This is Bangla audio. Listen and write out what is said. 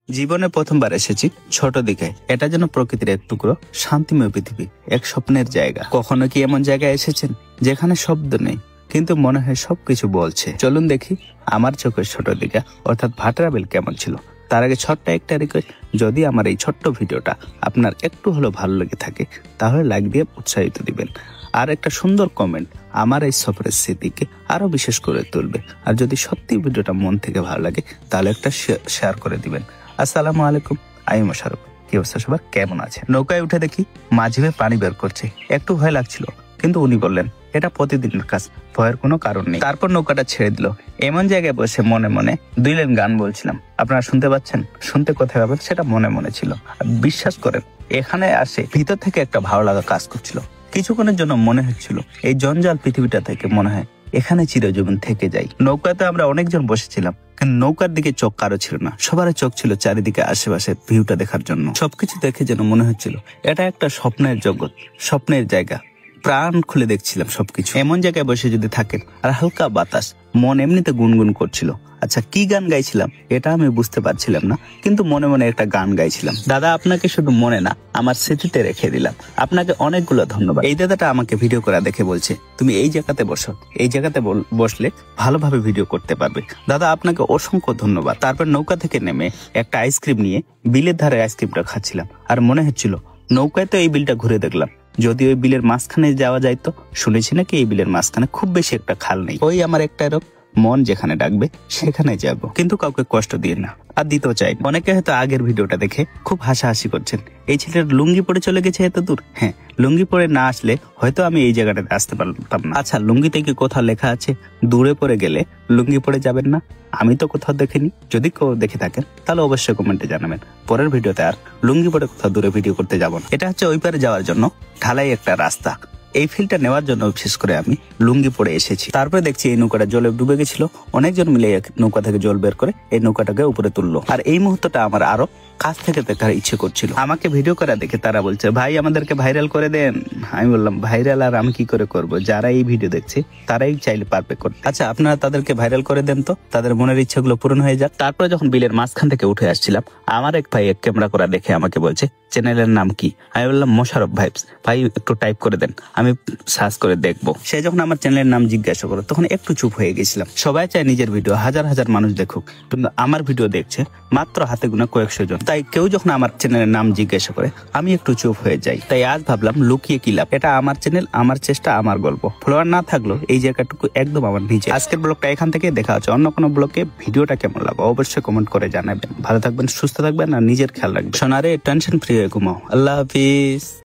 জীবনে প্রথমবার এসেছি ছোট দিকে। এটা যেন প্রকৃতির এক টুকরো শান্তিময় পৃথিবী, এক স্বপ্নের জায়গা। কখনো কি এমন জায়গায় এসেছেন যেখানে শব্দ নেই কিন্তু মনে হয় সবকিছু বলছে? চলুন দেখি আমার চোখের ছোট দিকে অর্থাৎ ভাটরা বিল কেমন ছিল। তার আগে ছোট্ট একটা রিকোয়েস্ট, যদি আমার এই ছোট্ট ভিডিওটা আপনার একটু হলেও ভালো লেগে থাকে তাহলে লাইক দিয়ে উৎসাহিত দিবেন, আর একটা সুন্দর কমেন্ট আমার এই সফরের স্মৃতিকে আরো বিশেষ করে তুলবে। আর যদি সত্যি ভিডিওটা মন থেকে ভালো লাগে তাহলে একটা শেয়ার করে দিবেন। আসসালামু আলাইকুম, আমি মোশাররফ। কি অবস্থা সবার, কেমন আছে? নৌকায় উঠে দেখি মাঝি ভাই পানি বের করছে। একটু ভয় লাগছিল কিন্তু উনি বললেন এটা প্রতিদিনের কাজ, ভয়ের কোনো কারণ নেই। তারপর নৌকাটা ছেড়ে দিল। এমন জায়গায় বসে মনে মনে 2 লাইন গান বলছিলাম। আপনারা শুনতে পাচ্ছেন? শুনতে কোথায় পাবেন সেটা মনে মনে ছিল। বিশ্বাস করেন এখানে আসে ভিতর থেকে একটা ভালো লাগা কাজ করছিল। কিছুক্ষণের জন্য মনে হচ্ছিল এই জঞ্জাল পৃথিবীটা থেকে মনে হয় এখানে চিরজীবন থেকে যাই। নৌকাতে আমরা অনেকজন বসেছিলাম কিন্তু নৌকার দিকে চোখ কারো ছিল না। সবার চোখ ছিল চারিদিকে আশেপাশে ভিউটা দেখার জন্য। সবকিছু দেখে যেন মনে হচ্ছিল এটা একটা স্বপ্নের জগৎ, স্বপ্নের জায়গা। প্রাণ খুলে দেখছিলাম সবকিছু। এমন জায়গায় বসে যদি থাকেন আর হালকা বাতাস, মন এমনিতে গুনগুন করছিল। আচ্ছা কি গান গাইছিলাম এটা আমি বুঝতে পারছিলাম না, কিন্তু মনে মনে একটা গান গাইছিলাম। দাদা আপনাকে শুধু মনে না আমার স্মৃতিতে রেখে দিলাম, আপনাকে অনেকগুলো ধন্যবাদ। এই দাদাটা আমাকে ভিডিও করা দেখে বলছে তুমি এই জায়গাতে বসো, এই জায়গাতে বসলে ভালোভাবে ভিডিও করতে পারবে। দাদা আপনাকে অসংখ্য ধন্যবাদ। তারপর নৌকা থেকে নেমে একটা আইসক্রিম নিয়ে বিলের ধারে আইসক্রিমটা খাচ্ছিলাম। আর মনে হচ্ছিল নৌকায় তো এই বিলটা ঘুরে দেখলাম, যদি ওই বিলের মাঝখানে যাওয়া যায় তো। শুনেছি নাকি এই বিলের মাঝখানে খুব বেশি একটা খাল নেই। ওই আমার একটা মন যেখানে ডাকবে সেখানে যাব, কিন্তু কাউকে কষ্ট দিয়ে না, আর দিতেও চাই। অনেকে হয়তো আগের ভিডিওটা দেখে খুব হাসাহাসি করছেন, এই ছেলেটা লুঙ্গি পরে চলে গেছে এত দূর। হ্যাঁ, লুঙ্গি পরে না আসলে হয়তো আমি এই জায়গাটাতে আসতে পারতাম না। আচ্ছা লুঙ্গিতে কি কোথাও লেখা আছে দূরে পরে গেলে লুঙ্গি পরে যাবেন না? আমি তো কোথাও দেখিনি। যদি কেউ দেখে থাকেন তাহলে অবশ্যই কমেন্টে জানাবেন। পরের ভিডিওতে আর লুঙ্গি পরে কোথাও দূরে ভিডিও করতে যাব না। এটা হচ্ছে ওই পারে যাওয়ার জন্য ঢালাই একটা রাস্তা। এই ফিলটা নেওয়ার জন্য বিশেষ করে আমি লুঙ্গি পরে এসেছি। তারপরে দেখছি এই নৌকাটা জলে ডুবে গেছিল। অনেকজন মিলে নৌকা থেকে জল বের করে এই নৌকাটাকে উপরে তুললো। আর এই মুহূর্তটা আমার আরো কাছ থেকে দেখার ইচ্ছে করছিল। আমাকে ভিডিও করা দেখে তারা বলছে ভাই আমাদেরকে ভাইরাল করে দেন। আমি বললাম ভাইরাল আর আমি কি করে করব, যারা এই ভিডিও দেখছে তারাই চাইলে পারবে করতে। আচ্ছা আপনারা তাদেরকে ভাইরাল করে দেন তো, তাদের মনের ইচ্ছাগুলো পূরণ হয়ে যাক। তারপরে যখন বিলের মাঝখান থেকে উঠে আসছিলাম আমার এক ভাই এক ক্যামেরা করা দেখে আমাকে বলছে চ্যানেলের নাম কি? আমি বললাম মোশাররফ ভাইবস। ভাই একটু টাইপ করে দেন, আমি সার্চ করে দেখবো। সে যখন আমার চ্যানেলের নাম জিজ্ঞাসা করো তখন একটু চুপ হয়ে গেছিলাম। সবাই চায় নিজের ভিডিও হাজার হাজার মানুষ দেখুক, কিন্তু আমার ভিডিও দেখছে মাত্র হাতে গোনা কয়েকশো জন। তাই কেউ যখন আমার চ্যানেলের নাম জিজ্ঞাসা করে আমি একটু চুপ হয়ে যাই। তাই আজ ভাবলাম লুকিয়ে কি লাভ, এটা আমার চ্যানেল, আমার চেষ্টা, আমার গল্প। ফলোয়ার না থাকলেও এই জায়গাটুকু একদম আমার নিজে। আজকের ব্লগটা এখান থেকে দেখা হচ্ছে অন্য কোনো ব্লগে। ভিডিওটা কেমন লাগবে অবশ্যই কমেন্ট করে জানাবেন। ভালো থাকবেন, সুস্থ থাকবেন আর নিজের খেয়াল রাখবেন। সোনারে টেনশন ফ্রি হয়ে ঘুমাও। আল্লাহ হাফিজ।